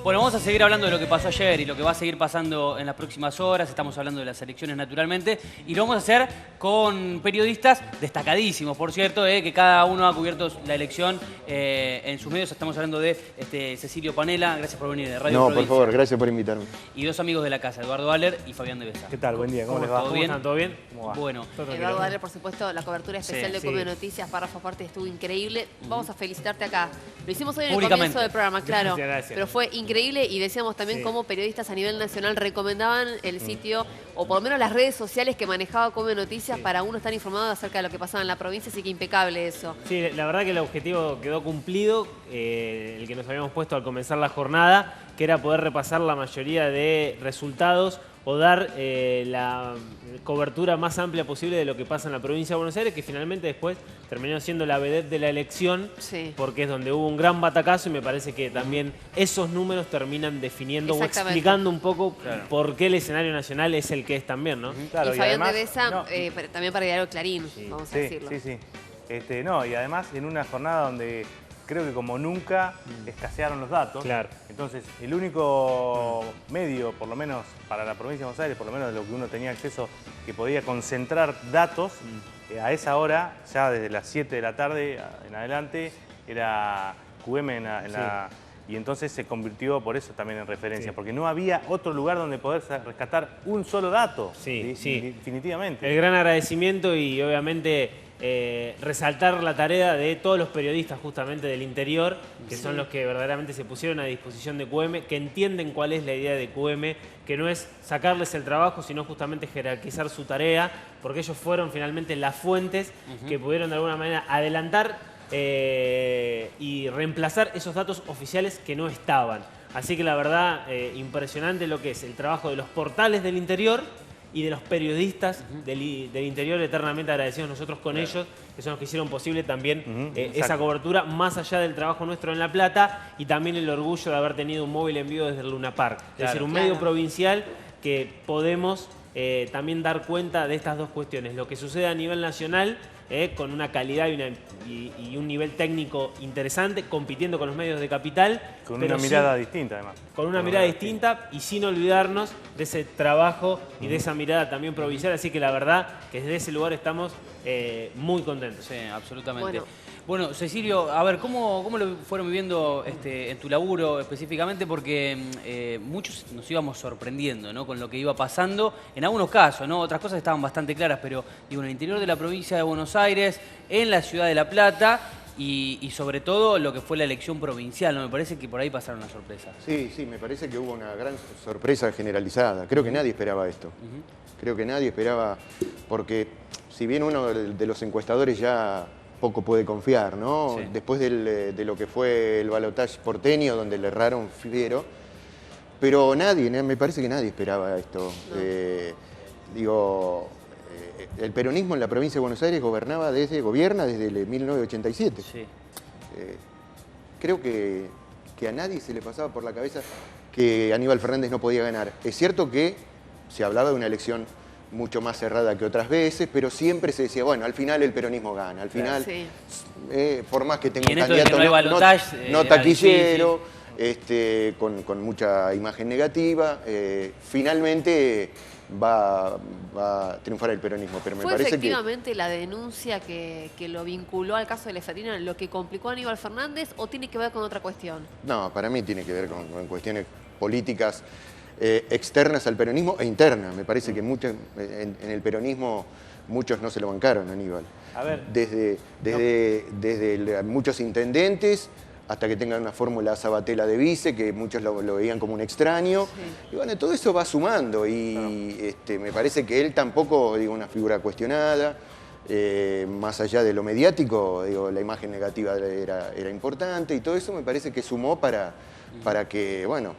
Bueno, vamos a seguir hablando de lo que pasó ayer y lo que va a seguir pasando en las próximas horas. Estamos hablando de las elecciones, naturalmente. Y lo vamos a hacer con periodistas destacadísimos, por cierto, que cada uno ha cubierto la elección en sus medios. Estamos hablando de Cecilio Panela. Gracias por venir de Radio Provincia. No, por favor, gracias por invitarme. Y dos amigos de la casa, Eduardo Aller y Fabián de Besa. ¿Qué tal? Buen día, ¿cómo les va? ¿Todo bien? ¿Están? ¿Todo bien? ¿Cómo va? Bueno. Eduardo Aller, por supuesto, la cobertura especial de Come Noticias, párrafo aparte, estuvo increíble. Vamos a felicitarte acá. Lo hicimos hoy en el comienzo del programa, claro. Gracias. Pero fue increíble y decíamos también cómo periodistas a nivel nacional recomendaban el sitio, o por lo menos las redes sociales que manejaba Come Noticias para uno estar informado acerca de lo que pasaba en la provincia, así que impecable eso. Sí, la verdad que el objetivo quedó cumplido, el que nos habíamos puesto al comenzar la jornada, que era poder repasar la mayoría de resultados o dar la cobertura más amplia posible de lo que pasa en la provincia de Buenos Aires, que finalmente después terminó siendo la vedette de la elección, porque es donde hubo un gran batacazo y me parece que también esos números terminan definiendo o explicando un poco por qué el escenario nacional es el que es también, ¿no? Claro, y Fabián de Besa, también para Diario Clarín, vamos a decirlo. Sí. No, y además en una jornada donde creo que como nunca escasearon los datos. Claro. Entonces, el único medio, por lo menos para la provincia de Buenos Aires, por lo menos de lo que uno tenía acceso, que podía concentrar datos, a esa hora, ya desde las 7 de la tarde en adelante, era QM y entonces se convirtió por eso también en referencia, porque no había otro lugar donde poder rescatar un solo dato. Sí. Definitivamente. El gran agradecimiento y obviamente resaltar la tarea de todos los periodistas justamente del interior, que son los que verdaderamente se pusieron a disposición de QM, que entienden cuál es la idea de QM, que no es sacarles el trabajo, sino justamente jerarquizar su tarea, porque ellos fueron finalmente las fuentes que pudieron de alguna manera adelantar y reemplazar esos datos oficiales que no estaban. Así que la verdad, impresionante lo que es el trabajo de los portales del interior y de los periodistas del interior, eternamente agradecidos nosotros con ellos, que son los que hicieron posible también esa cobertura, más allá del trabajo nuestro en La Plata, y también el orgullo de haber tenido un móvil en vivo desde el Luna Park. Es decir, un medio provincial que podemos también dar cuenta de estas dos cuestiones, lo que sucede a nivel nacional, con una calidad y un nivel técnico interesante, compitiendo con los medios de capital. Con una mirada distinta, además. Con una mirada distinta y sin olvidarnos de ese trabajo y de esa mirada también provincial. Así que la verdad que desde ese lugar estamos muy contentos. Sí, absolutamente. Bueno, Cecilio, a ver, ¿cómo lo fueron viviendo en tu laburo específicamente? Porque muchos nos íbamos sorprendiendo, ¿no?, con lo que iba pasando. En algunos casos, ¿no? Otras cosas estaban bastante claras, pero digo, en el interior de la provincia de Buenos Aires, en la ciudad de La Plata y sobre todo lo que fue la elección provincial, ¿no? Me parece que por ahí pasaron las sorpresas. Sí, me parece que hubo una gran sorpresa generalizada. Creo que nadie esperaba esto. Creo que nadie esperaba, porque si bien uno de los encuestadores ya poco puede confiar, ¿no? Sí. Después de lo que fue el balotaje porteño, donde le erraron fiero, pero me parece que nadie esperaba esto. No. El peronismo en la provincia de Buenos Aires gobierna desde el 1987. Sí. Creo que a nadie se le pasaba por la cabeza que Aníbal Fernández no podía ganar. Es cierto que se hablaba de una elección mucho más cerrada que otras veces, pero siempre se decía, bueno, al final el peronismo gana, al final, por más que tenga un candidato no taquillero, con mucha imagen negativa, finalmente va a triunfar el peronismo. Pero me ¿Fue parece efectivamente la denuncia que lo vinculó al caso de Leferina lo que complicó a Aníbal Fernández o tiene que ver con otra cuestión? No, para mí tiene que ver con cuestiones políticas externas al peronismo e internas. Me parece que en el peronismo muchos no se lo bancaron, Aníbal. A ver, desde muchos intendentes hasta que tengan una fórmula Sabatella de vice, que muchos lo veían como un extraño. Sí. Y bueno, todo eso va sumando y me parece que él tampoco, una figura cuestionada. Más allá de lo mediático, la imagen negativa era importante y todo eso me parece que sumó para que, bueno,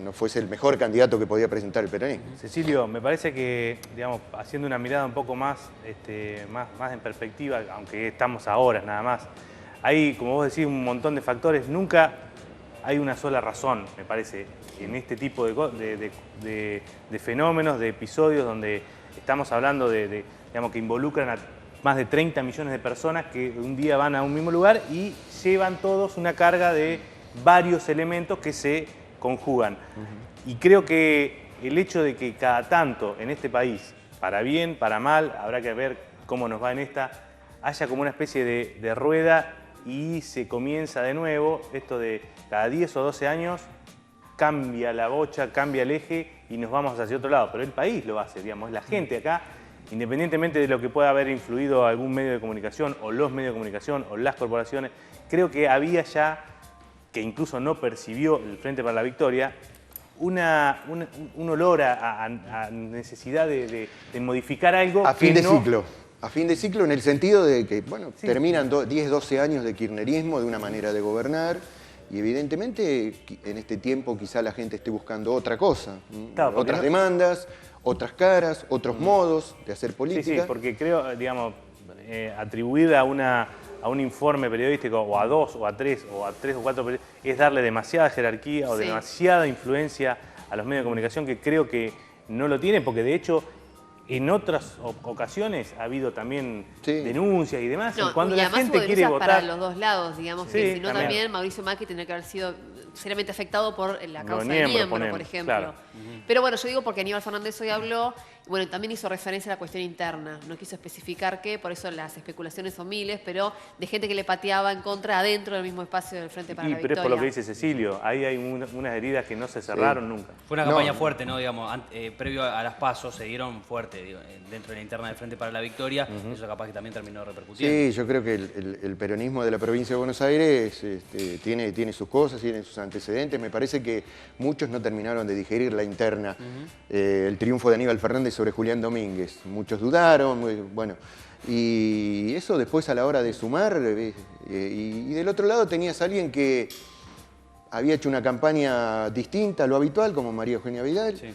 no fuese el mejor candidato que podía presentar el peronismo. Cecilio, me parece que, digamos, haciendo una mirada un poco más en perspectiva, aunque estamos a horas nada más, hay, como vos decís, un montón de factores. Nunca hay una sola razón, me parece, en este tipo de fenómenos, de episodios donde estamos hablando digamos, que involucran a más de 30 millones de personas que un día van a un mismo lugar y llevan todos una carga de varios elementos que se conjugan. Y creo que el hecho de que cada tanto en este país, para bien, para mal, habrá que ver cómo nos va en esta, haya como una especie de rueda y se comienza de nuevo esto de cada 10 o 12 años cambia la bocha, cambia el eje y nos vamos hacia otro lado. Pero el país lo hace, digamos, es la gente acá, independientemente de lo que pueda haber influido algún medio de comunicación o los medios de comunicación o las corporaciones, creo que había ya, que incluso no percibió el Frente para la Victoria, un olor a necesidad de modificar algo. A fin que de no... ciclo. A fin de ciclo en el sentido de que, bueno, Sí. terminan 10, 12 años de kirchnerismo, de una manera de gobernar, y evidentemente en este tiempo quizá la gente esté buscando otra cosa, Claro, porque otras no- demandas, otras caras, otros modos de hacer Sí, política. sí, porque creo, digamos, atribuir a un informe periodístico o a 2 o a 3 o a 3 o 4 es darle demasiada jerarquía o Sí. demasiada influencia a los medios de comunicación que creo que no lo tienen, porque de hecho en otras ocasiones ha habido también Sí. denuncias y demás. No, y cuando y la además gente hubo quiere denuncias votar... para los dos lados, digamos, Sí, que si no también. también Mauricio Macri tendría que haber sido seriamente afectado por la Lo causa de Niembro, Niembro, por ponemos, ejemplo. claro. Pero bueno, yo digo porque Aníbal Fernández hoy habló, bueno, también hizo referencia a la cuestión interna, no quiso especificar qué, por eso las especulaciones son miles, pero de gente que le pateaba en contra adentro del mismo espacio del Frente para la Pero es Victoria. por lo que dice Cecilio, ahí hay unas heridas que no se cerraron nunca. Fue una No. campaña fuerte, ¿no? Digamos, previo a las PASO se dieron fuerte digo, dentro de la interna del Frente para la Victoria. Eso capaz que también terminó repercutiendo. Sí, yo creo que el peronismo de la provincia de Buenos Aires tiene sus cosas, tiene sus antecedentes. Me parece que muchos no terminaron de digerir la interna, el triunfo de Aníbal Fernández sobre Julián Domínguez. Muchos dudaron, bueno. Y eso después a la hora de sumar, y del otro lado tenías a alguien que había hecho una campaña distinta a lo habitual, como María Eugenia Vidal, Sí.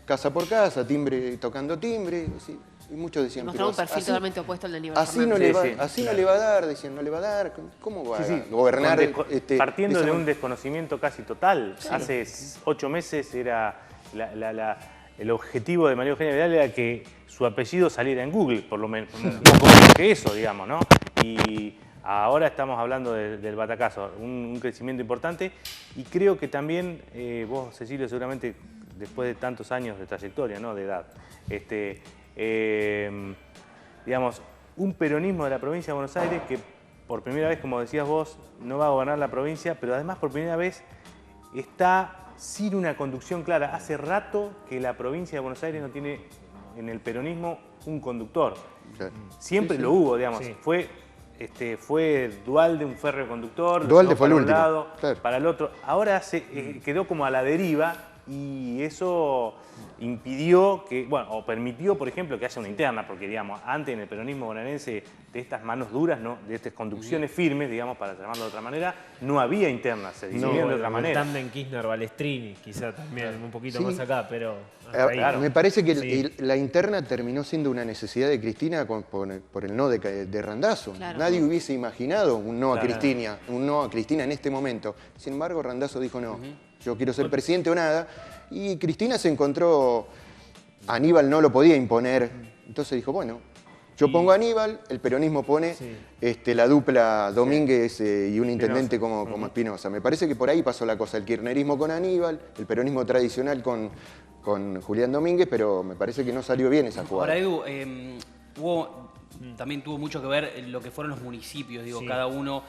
casa por casa, timbre, tocando timbre, sí. Y muchos decían, Mostraba un pero perfil así- totalmente opuesto al de Aníbal Así no, Fernández. le va, Sí, sí, así claro. no le va a dar, decían, no le va a dar. ¿Cómo va Sí, a sí, gobernar? partiendo esa de un manera? desconocimiento casi total. Hace 8 meses era el objetivo de María Eugenia Vidal era que su apellido saliera en Google, por lo menos, un poco menos que eso, digamos, ¿no? Y ahora estamos hablando del batacazo, un crecimiento importante, y creo que también, vos, Cecilio, seguramente después de tantos años de trayectoria, ¿no? De edad, digamos, un peronismo de la provincia de Buenos Aires que por primera vez, como decías vos, no va a gobernar la provincia, pero además por primera vez está sin una conducción clara. Hace rato que la provincia de Buenos Aires no tiene en el peronismo un conductor. Claro. Siempre Sí, sí. lo hubo, digamos. Sí. Fue Dualde un férreo conductor, lo Dualde llevó fue el para un último, lado, claro. para el otro. Ahora quedó como a la deriva y eso impidió que, bueno, o permitió, por ejemplo, que haya una interna, porque, digamos, antes en el peronismo bonaerense de estas manos duras, ¿no? De estas conducciones firmes, digamos, para llamarlo de otra manera, no había internas, se dividían de otra manera. Tandem Kirchner-Balestrini, quizá también un poquito Sí. más acá, pero hasta ahí. Me parece que Sí. la interna terminó siendo una necesidad de Cristina por el no de Randazzo. Claro. Nadie hubiese imaginado un no a Claro. Cristina en este momento. Sin embargo, Randazzo dijo no, yo quiero ser presidente o nada. Y Cristina se encontró, Aníbal no lo podía imponer, entonces dijo, bueno, yo pongo a Aníbal, el peronismo pone la dupla Domínguez y un intendente como Espinosa. Me parece que por ahí pasó la cosa, el kirchnerismo con Aníbal, el peronismo tradicional con Julián Domínguez, pero me parece que no salió bien esa jugada. Ahora, Edu, también tuvo mucho que ver lo que fueron los municipios, digo, Sí. cada uno.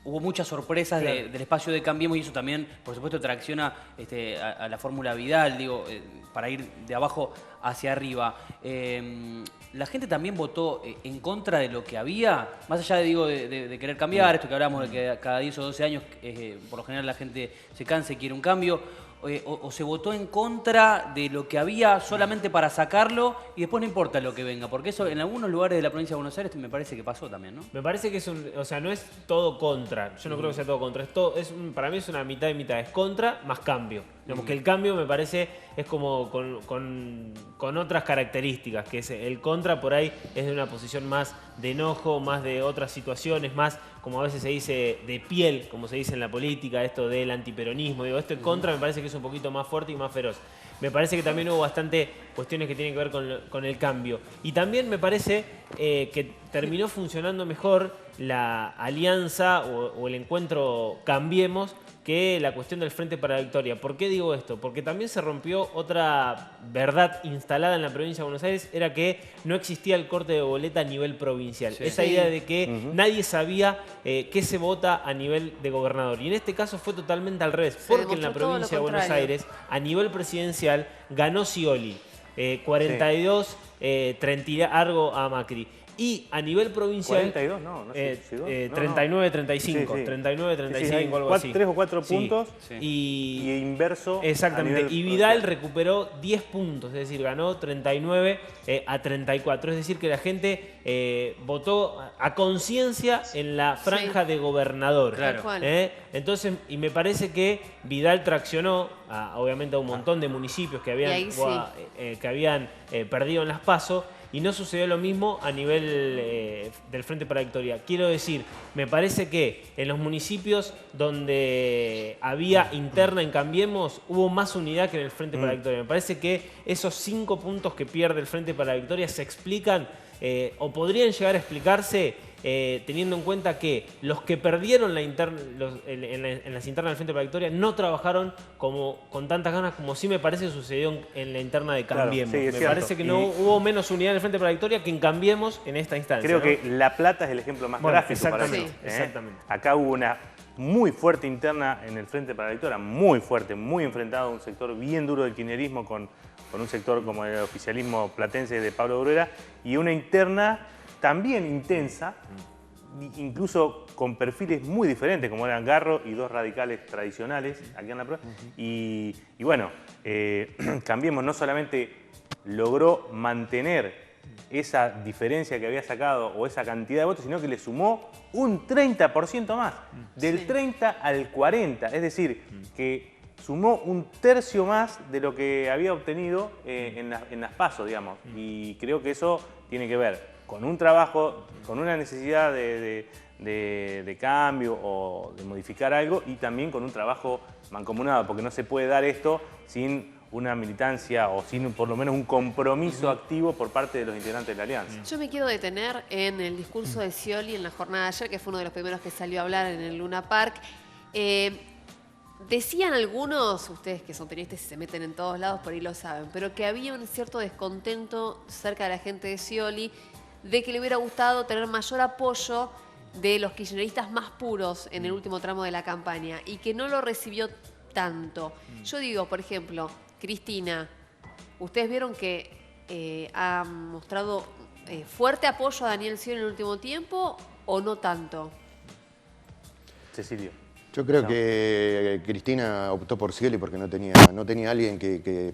Hubo muchas sorpresas Claro. del espacio de Cambiemos y eso también, por supuesto, tracciona a la fórmula Vidal, digo, para ir de abajo hacia arriba. La gente también votó en contra de lo que había, más allá de querer cambiar, esto que hablamos de que cada 10 o 12 años, por lo general la gente se cansa y quiere un cambio. O se votó en contra de lo que había solamente para sacarlo y después no importa lo que venga, porque eso en algunos lugares de la provincia de Buenos Aires me parece que pasó también, ¿no? Me parece que o sea, no es todo contra. Yo no creo que sea todo contra. Para mí es una mitad y mitad. Es contra más cambio. Digamos que el cambio me parece es como con otras características, que es el contra por ahí es de una posición más de enojo, más de otras situaciones, más como a veces se dice de piel, como se dice en la política, esto del antiperonismo. Digo, esto contra me parece que es un poquito más fuerte y más feroz. Me parece que también hubo bastante cuestiones que tienen que ver con el cambio. Y también me parece que terminó funcionando mejor la alianza o el encuentro Cambiemos que la cuestión del Frente para la Victoria. ¿Por qué digo esto? Porque también se rompió otra verdad instalada en la provincia de Buenos Aires, era que no existía el corte de boleta a nivel provincial. Sí. Esa idea de que nadie sabía qué se vota a nivel de gobernador. Y en este caso fue totalmente al revés, porque en la provincia de Buenos Aires, a nivel presidencial, ganó Scioli. 42, 30 y algo a Macri. Y a nivel provincial... 42, no sé. 39, 35. 39, 35, algo así. 3 o 4 puntos y inverso. Exactamente. Y Vidal recuperó 10 puntos, es decir, ganó 39 a 34. Es decir, que la gente votó a conciencia en la franja de gobernador. Claro. Entonces, y me parece que Vidal traccionó, obviamente, a un montón de municipios que habían perdido en las PASO. Y no sucedió lo mismo a nivel del Frente para la Victoria. Quiero decir, me parece que en los municipios donde había interna en Cambiemos, hubo más unidad que en el Frente para la Victoria. Me parece que esos 5 puntos que pierde el Frente para la Victoria se explican o podrían llegar a explicarse teniendo en cuenta que los que perdieron en las internas del Frente para la Victoria no trabajaron con tantas ganas como sí me parece sucedió en la interna de Cambiemos. Claro, sí, me parece que no hubo menos unidad en el Frente para la Victoria que en Cambiemos en esta instancia. Creo que La Plata es el ejemplo más gráfico para eso. Exactamente. Acá hubo una muy fuerte interna en el Frente para la Victoria, muy fuerte, muy enfrentado a un sector bien duro del kirchnerismo con un sector como el oficialismo platense de Pablo Bruera, y una interna también intensa, incluso con perfiles muy diferentes, como eran Garro y 2 radicales tradicionales aquí en la provincia. Y bueno, Cambiemos no solamente logró mantener esa diferencia que había sacado o esa cantidad de votos, sino que le sumó un 30% más, del 30 al 40, es decir, que sumó un tercio más de lo que había obtenido en las PASO, digamos. Y creo que eso tiene que ver con un trabajo, con una necesidad de cambio o de modificar algo, y también con un trabajo mancomunado, porque no se puede dar esto sin una militancia o sin por lo menos un compromiso activo por parte de los integrantes de la Alianza. Yo me quiero detener en el discurso de Scioli en la jornada de ayer, que fue uno de los primeros que salió a hablar en el Luna Park. Decían algunos, ustedes que son periodistas y se meten en todos lados, por ahí lo saben, pero que había un cierto descontento cerca de la gente de Scioli de que le hubiera gustado tener mayor apoyo de los kirchneristas más puros en el último tramo de la campaña y que no lo recibió tanto. Yo digo, por ejemplo, Cristina, ustedes vieron que ha mostrado fuerte apoyo a Daniel Scioli en el último tiempo o no tanto. Cecilio. Yo creo que Cristina optó por Scioli porque no tenía alguien que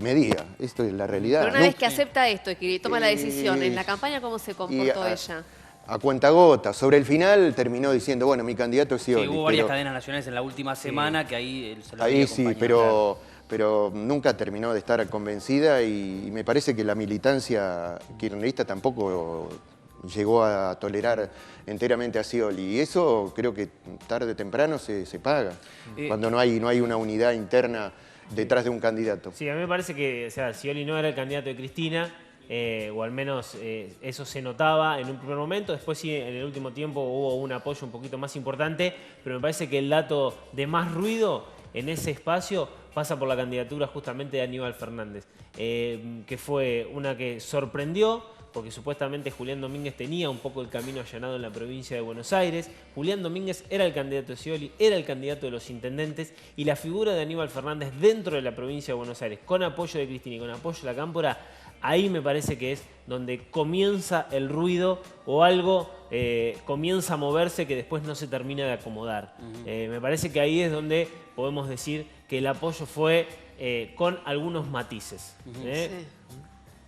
me diga. Esto es la realidad. Pero una vez que acepta esto y que toma la decisión, ¿en la campaña cómo se comportó ella? A cuentagotas. Sobre el final terminó diciendo, bueno, mi candidato es Scioli. Sí, hubo varias cadenas nacionales en la última semana que ahí se lo ahí sí, pero nunca terminó de estar convencida y me parece que la militancia kirchnerista tampoco llegó a tolerar enteramente a Scioli. Y eso creo que tarde o temprano se paga, cuando no hay una unidad interna detrás de un candidato. Sí, a mí me parece que Scioli no era el candidato de Cristina, o al menos eso se notaba en un primer momento. Después sí, en el último tiempo hubo un apoyo un poquito más importante, pero me parece que el dato de más ruido en ese espacio pasa por la candidatura justamente de Aníbal Fernández, que fue una que sorprendió, porque supuestamente Julián Domínguez tenía un poco el camino allanado en la provincia de Buenos Aires. Julián Domínguez era el candidato de Scioli, era el candidato de los intendentes, y la figura de Aníbal Fernández dentro de la provincia de Buenos Aires, con apoyo de Cristina y con apoyo de la Cámpora, ahí me parece que es donde comienza el ruido o algo comienza a moverse que después no se termina de acomodar. Me parece que ahí es donde podemos decir que el apoyo fue con algunos matices.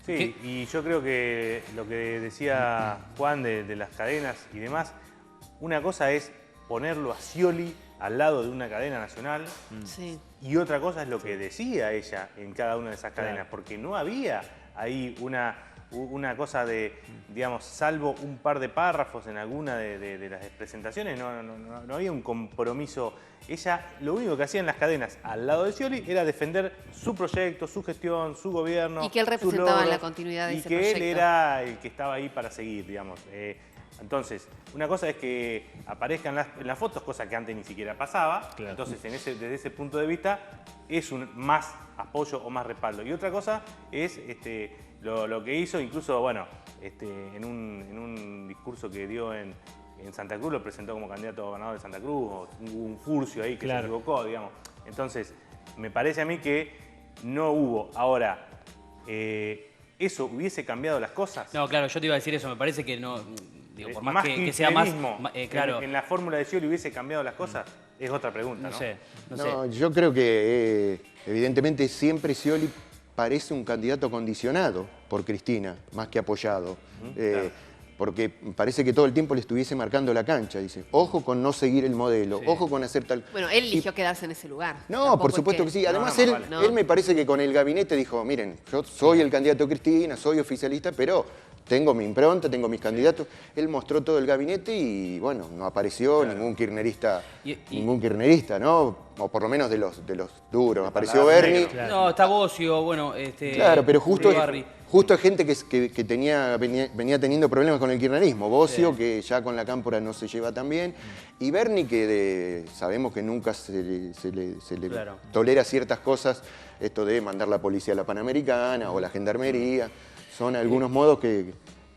Sí, y yo creo que lo que decía Juan de las cadenas y demás, una cosa es ponerlo a Scioli al lado de una cadena nacional y otra cosa es lo que decía ella en cada una de esas cadenas, porque no había ahí una cosa de, digamos, salvo un par de párrafos en alguna de las presentaciones, no había un compromiso. Ella lo único que hacía en las cadenas al lado de Scioli era defender su proyecto, su gestión, su gobierno. Y que él representaba la continuidad de ese proyecto. Y que él era el que estaba ahí para seguir, digamos. Entonces, una cosa es que aparezcan en las fotos, cosa que antes ni siquiera pasaba. Claro. Entonces, desde ese punto de vista, es un más apoyo o más respaldo. Y otra cosa es lo que hizo, incluso, bueno, en un discurso que dio en Santa Cruz, lo presentó como candidato a gobernador de Santa Cruz, o hubo un furcio ahí que se equivocó, digamos. Entonces, me parece a mí que no hubo. Ahora, ¿eso hubiese cambiado las cosas? No, claro, yo te iba a decir eso, me parece que no, digo, por más, Más que sea más, kirchnerismo claro. en la fórmula de Scioli hubiese cambiado las cosas, es otra pregunta, ¿no? No No, sé. yo creo que evidentemente siempre Scioli parece un candidato condicionado por Cristina, más que apoyado. Claro. Porque parece que todo el tiempo le estuviese marcando la cancha. Dice, ojo con no seguir el modelo, ojo con hacer tal... Bueno, él eligió quedarse en ese lugar. No, Tampoco por es supuesto que sí. Además, no, él, vale. No. él me parece que con el gabinete dijo, miren, yo soy el candidato de Cristina, soy oficialista, pero tengo mi impronta, tengo mis candidatos. Él mostró todo el gabinete y, bueno, no apareció ningún kirchnerista, ¿no? O por lo menos de los duros. Apareció Bernie. No, está Bocio, bueno, Claro, pero justo Barri. hay gente que venía teniendo problemas con el kirchnerismo. Bocio, que ya con la Cámpora no se lleva tan bien. Y Bernie, que sabemos que nunca se le Claro. tolera ciertas cosas, esto de mandar la policía a la Panamericana o la gendarmería. Son algunos modos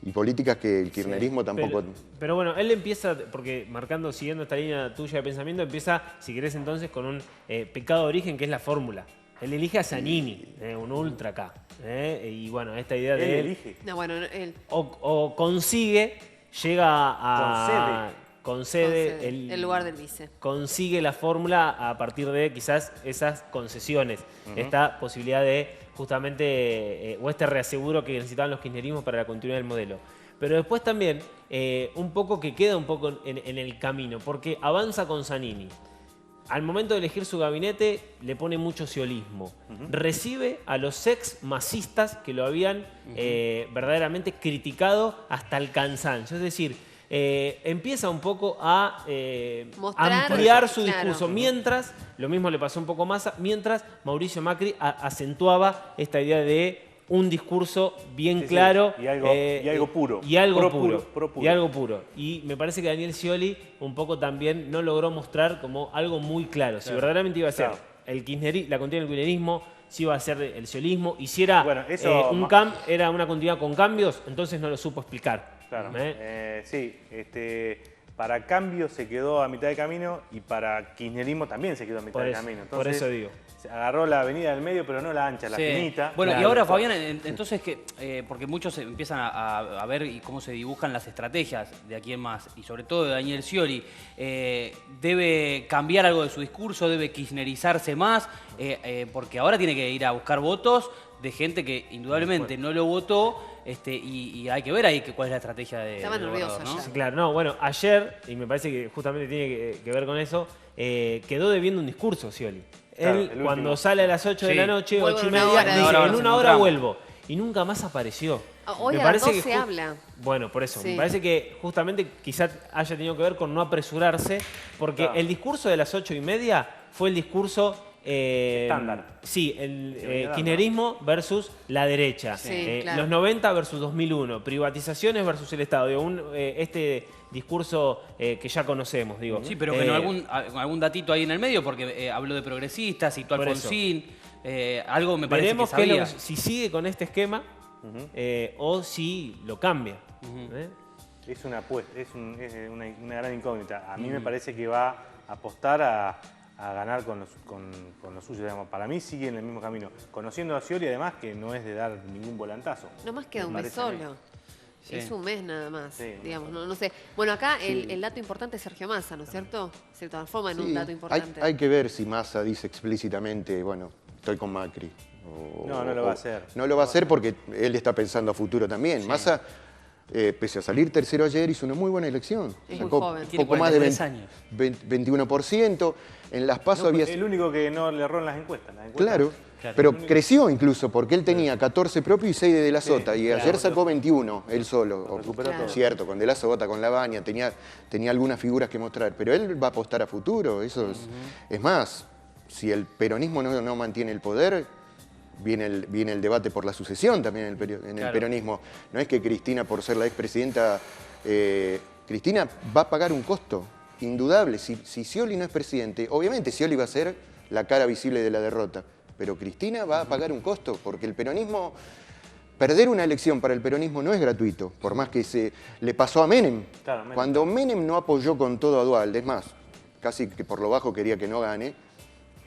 y políticas que el kirchnerismo tampoco... Pero bueno, él empieza, porque siguiendo esta línea tuya de pensamiento, empieza, si querés entonces, con un pecado de origen que es la fórmula. Él elige a Zanini, un ultra acá. Y bueno, esta idea de Él elige. No, bueno, él. O consigue, llega a... Concede el lugar del vice. Consigue la fórmula a partir de quizás esas concesiones. Esta posibilidad de justamente, o este reaseguro que necesitaban los kirchnerismos para la continuidad del modelo. Pero después también, un poco que queda un poco en el camino, porque avanza con Zanini. Al momento de elegir su gabinete, le pone mucho sciolismo. Recibe a los ex masistas que lo habían verdaderamente criticado hasta el cansancio. Es decir, empieza un poco a Mostrar, ampliar su claro. discurso. Mientras, lo mismo le pasó un poco más, mientras Mauricio Macri acentuaba esta idea de un discurso bien Sí, sí. claro. Y algo puro. Y algo Pro puro. puro, pro Y algo puro. Y me parece que Daniel Scioli un poco también no logró mostrar como algo muy claro. Si verdaderamente iba a ser la continuidad del kirchnerismo, si iba a ser el sciolismo, y si era, Bueno, eso era una continuidad con cambios, entonces no lo supo explicar. Claro. Sí, para Cambio se quedó a mitad de camino y para Kirchnerismo también se quedó a mitad de camino. Entonces, por eso digo. se agarró la avenida del medio, pero no la ancha, la Sí. finita. Bueno, y Claro. ahora, Fabián, entonces, porque muchos empiezan a ver y cómo se dibujan las estrategias de aquí en más, y sobre todo de Daniel Scioli, ¿debe cambiar algo de su discurso? ¿Debe kirchnerizarse más? Porque ahora tiene que ir a buscar votos de gente que indudablemente no lo votó, y hay que ver ahí cuál es la estrategia Estaba del nervioso gobernador, ¿no? ayer. Claro, no, bueno, ayer, y me parece que justamente tiene que ver con eso, quedó debiendo un discurso Scioli. Claro, Él, el cuando último. sale a las 8 de Sí. la noche, Vuelvo 8 y en una media, hora, dice, dice. en Nos una hora encontramos. vuelvo. Y nunca más apareció. Hoy Me a las parece que 12 habla. Bueno, por eso. Sí. Me parece que justamente quizás haya tenido que ver con no apresurarse, porque Claro. el discurso de las 8 y media fue el discurso... Estándar. Sí, Que el venía dando. kirchnerismo versus la derecha. Sí, claro. Los 90 versus 2001. Privatizaciones versus el Estado. Digo, este discurso que ya conocemos, digo. Sí, pero que no algún datito ahí en el medio, porque habló de progresistas, citó a Por eso. Alfonsín, algo me parece Veremos que sabía. si sigue con este esquema o si lo cambia. Es una apuesta, es una gran incógnita. A mí me parece que va a apostar a ganar con los suyos. Digamos. Para mí sigue en el mismo camino. Conociendo a Scioli, además, que no es de dar ningún volantazo. No más queda Me un mes parece a mí. solo. Sí. Es un mes nada más, Sí, digamos, no sé. Bueno, acá el dato importante es Sergio Massa, ¿no es cierto? Se transforma en un Sí, dato importante. hay que ver si Massa dice explícitamente, bueno, estoy con Macri. No lo va a hacer. No lo va a hacer porque él está pensando a futuro también. Massa, pese a salir tercero ayer, hizo una muy buena elección. Es muy joven. Tiene Poco más de 43 años. 21%. En Las PASO No, había... el único que no le erró en las encuestas. Claro, pero creció incluso porque él tenía 14 propios y 6 de la Sota. Y ayer sacó 21, él solo. Recuperó todo. Cierto, con de la Sota, con Lavagna, tenía algunas figuras que mostrar. Pero él va a apostar a futuro. Eso es más, si el peronismo no mantiene el poder, viene el debate por la sucesión también en el Claro. peronismo. No es que Cristina, por ser la expresidenta, Cristina va a pagar un costo indudable. Si Scioli no es presidente, obviamente Scioli va a ser la cara visible de la derrota, pero Cristina va a pagar un costo, porque el peronismo, perder una elección para el peronismo no es gratuito, por más que se le pasó a Menem. Claro, Menem. Cuando Menem no apoyó con todo a Duhalde, es más, casi que por lo bajo quería que no gane,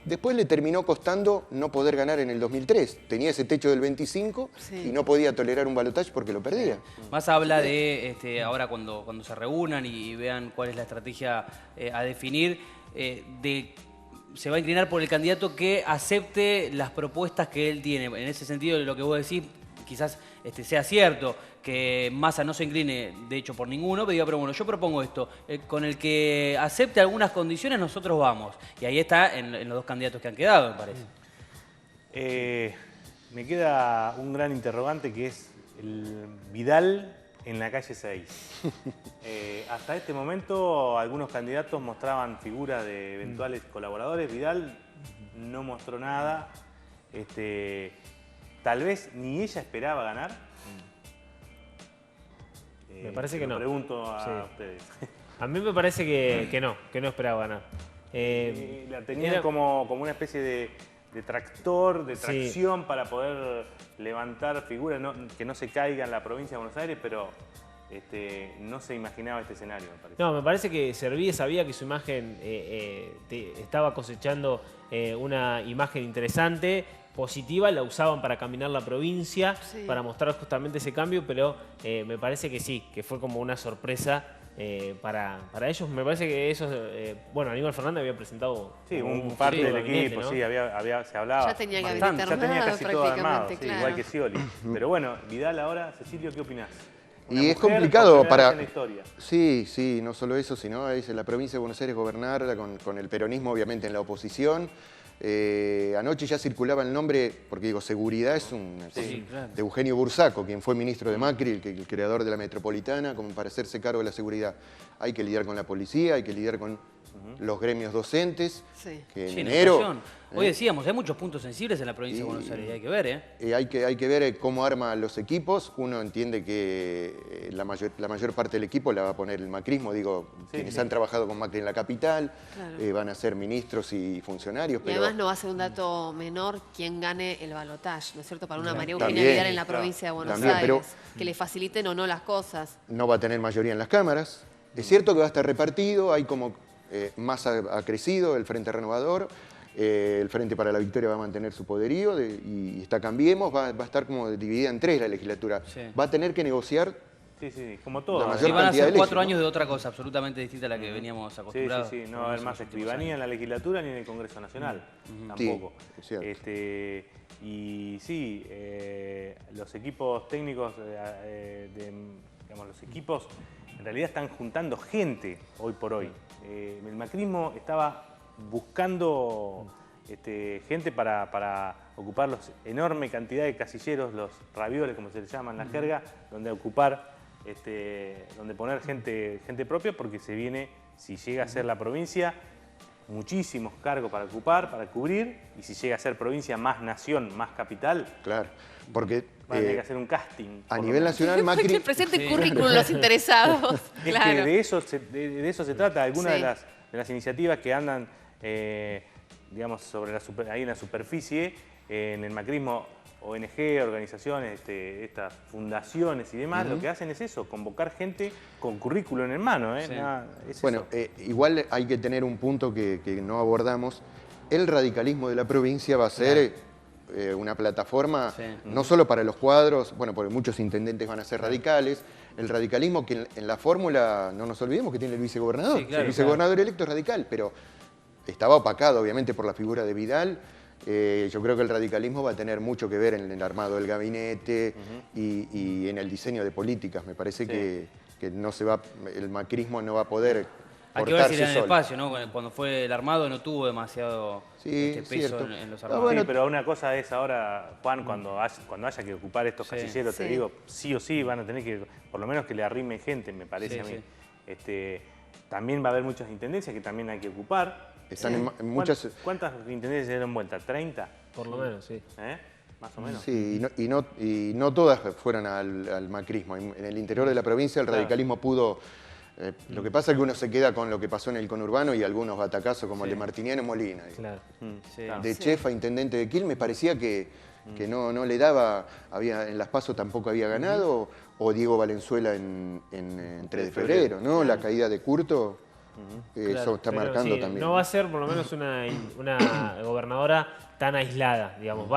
después le terminó costando no poder ganar en el 2003. Tenía ese techo del 25 y no podía tolerar un balotaje porque lo perdía. Más habla de ahora cuando se reúnan y vean cuál es la estrategia a definir, se va a inclinar por el candidato que acepte las propuestas que él tiene. En ese sentido, lo que vos decís quizás sea cierto, que Massa no se incline, de hecho, por ninguno, pero bueno, yo propongo esto, con el que acepte algunas condiciones nosotros vamos. Y ahí está en los dos candidatos que han quedado, me parece. Me queda un gran interrogante que es el Vidal en la calle 6. Hasta este momento algunos candidatos mostraban figuras de eventuales colaboradores. Vidal no mostró nada. Tal vez ni ella esperaba ganar. Me parece que no. Pregunto a ustedes. A mí me parece que no esperaba ganar. La tenían como una especie de tractor, de tracción para poder levantar figuras, que no se caiga en la provincia de Buenos Aires, pero no se imaginaba este escenario, me parece. No, me parece que Serville sabía que su imagen estaba cosechando una imagen interesante, positiva, la usaban para caminar la provincia, para mostrar justamente ese cambio, pero me parece que sí, que fue como una sorpresa para ellos. Me parece que eso, bueno, Aníbal Fernández había presentado un parte del equipo, ¿no? se hablaba. Ya tenía que haber Ya tenía internado casi todo armado, prácticamente, claro. igual que Scioli. Pero bueno, Vidal ahora, Cecilio, ¿qué opinás? Y es complicado para... La historia. Sí, no solo eso, sino es la provincia de Buenos Aires gobernarla con el peronismo obviamente en la oposición. Anoche ya circulaba el nombre, porque digo, seguridad es de Eugenio Bursaco, quien fue ministro de Macri, el creador de la metropolitana, como para hacerse cargo de la seguridad. Hay que lidiar con la policía, hay que lidiar con los gremios docentes, que en enero... Hoy decíamos, hay muchos puntos sensibles en la provincia de Buenos Aires, y hay que ver, hay que ver cómo arma los equipos. Uno entiende que la mayor parte del equipo la va a poner el macrismo, quienes han trabajado con Macri en la capital, van a ser ministros y funcionarios. Y además no va a ser un dato menor quien gane el balotaje, ¿no es cierto? Para una María Eugenia También, Vidal en la provincia de Buenos Aires, que le faciliten o no las cosas. No va a tener mayoría en las cámaras. Es cierto que va a estar repartido, hay como Massa ha crecido, el Frente Renovador, el Frente para la Victoria va a mantener su poderío y está Cambiemos, va a estar como dividida en tres la legislatura. Va a tener que negociar. Sí, como todo. Y van a ser 4 años de otra cosa, absolutamente distinta a la que veníamos acostumbrados. Sí, no va a haber más escribanía en la legislatura ni en el Congreso Nacional, tampoco. Sí, es cierto. Y sí, los equipos técnicos, los equipos en realidad están juntando gente hoy por hoy. El macrismo estaba buscando gente para ocupar la enorme cantidad de casilleros, los ravioles, como se les llama en la jerga, donde ocupar, donde poner gente propia, porque se viene, si llega a ser la provincia, muchísimos cargos para ocupar, para cubrir, y si llega a ser provincia más nación, más capital, claro, porque van a tener que hacer un casting. A nivel nacional, Macri... Que presente currículum los interesados. Es que de eso se trata. Algunas de las iniciativas que andan, digamos, ahí en la superficie, en el macrismo, ONG, organizaciones, estas fundaciones y demás, lo que hacen es eso, convocar gente con currículum en mano. Igual hay que tener un punto que no abordamos. El radicalismo de la provincia va a ser una plataforma no solo para los cuadros, porque muchos intendentes van a ser radicales. El radicalismo que en la fórmula, no nos olvidemos que tiene el vicegobernador. El vicegobernador electo es radical, pero estaba opacado obviamente por la figura de Vidal. Yo creo que el radicalismo va a tener mucho que ver en el armado del gabinete y en el diseño de políticas. Me parece que el macrismo no va a poder hay que ver si era en el espacio, ¿no? Cuando fue el armado no tuvo demasiado peso en los armados. Sí, pero una cosa es ahora, Juan, cuando haya que ocupar estos casilleros, te digo, sí o sí van a tener que, por lo menos que le arrime gente, me parece a mí. También va a haber muchas intendencias que también hay que ocupar. Están en muchas... ¿Cuántas intendencias se dieron vuelta? ¿30? Por lo menos, sí. Más o menos. Sí, y no todas fueron al macrismo. En el interior de la provincia el radicalismo pudo Lo que pasa es que uno se queda con lo que pasó en el conurbano y algunos batacazos como el de Martiniano Molina. Claro. Sí. De chef a intendente de Quilmes parecía que no le daba, en las PASO tampoco había ganado, o Diego Valenzuela en 3 de febrero, ¿no? La caída de Curto, eso está Pero marcando sí, también. no va a ser por lo menos una gobernadora tan aislada, digamos.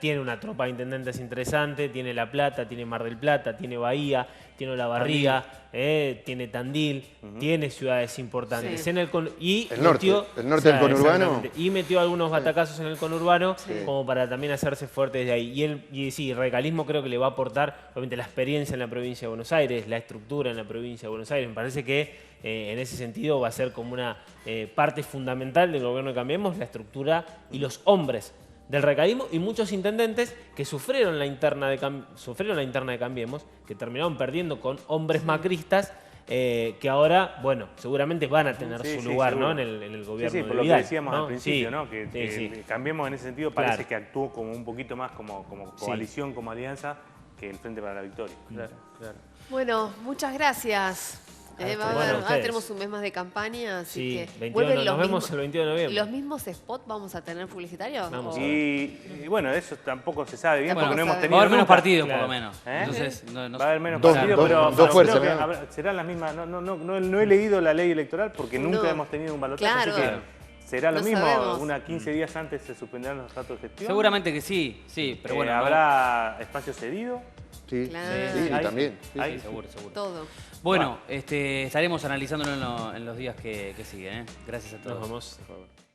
Tiene una tropa de intendentes interesante, tiene La Plata, tiene Mar del Plata, tiene Bahía, tiene Olavarría, tiene Tandil, tiene ciudades importantes. Sí. El norte del conurbano. Exactamente. Y metió algunos batacazos en el conurbano como para también hacerse fuerte desde ahí. Y sí, el radicalismo creo que le va a aportar, obviamente, la experiencia en la provincia de Buenos Aires, la estructura en la provincia de Buenos Aires. Me parece que en ese sentido va a ser como una parte fundamental del gobierno de Cambiemos, la estructura y los hombres del radicalismo y muchos intendentes que sufrieron la interna de Cambiemos, que terminaron perdiendo con hombres macristas, que ahora, bueno, seguramente van a tener su lugar, ¿no? en el gobierno Sí, por de lo que Vidal, decíamos ¿no? al principio, Sí, ¿no? Que sí. Cambiemos en ese sentido, Claro. parece que actuó como un poquito más como coalición, como alianza, que el Frente para la Victoria. Claro. Bueno, muchas gracias. Bueno, Ahora ustedes. tenemos un mes más de campaña, así Sí, que 21, vuelven nos vemos el 22 de noviembre. ¿Los mismos spots vamos a tener publicitarios? Vamos ¿O- a ver. Y bueno, eso tampoco se sabe bien Tampoco porque no hemos sabe. tenido Va a haber menos nunca. partidos, Claro. por lo menos. ¿Eh? Entonces, Va a haber menos Dos- partidos, dos- pero dos creo fuerzas, que ¿no? serán las mismas. No he leído la ley electoral porque nunca No. hemos tenido un balotaje, Claro. así que será lo No mismo. sabemos. 15 días antes se suspenderán los datos de gestión. seguramente que sí, pero bueno. no- ¿Habrá espacio cedido? Sí, Claro. sí, Ahí. también. Sí, Ahí. sí. seguro. Todo. Bueno, estaremos analizándolo en los días que siguen. Gracias a todos. Nos vemos. Por favor.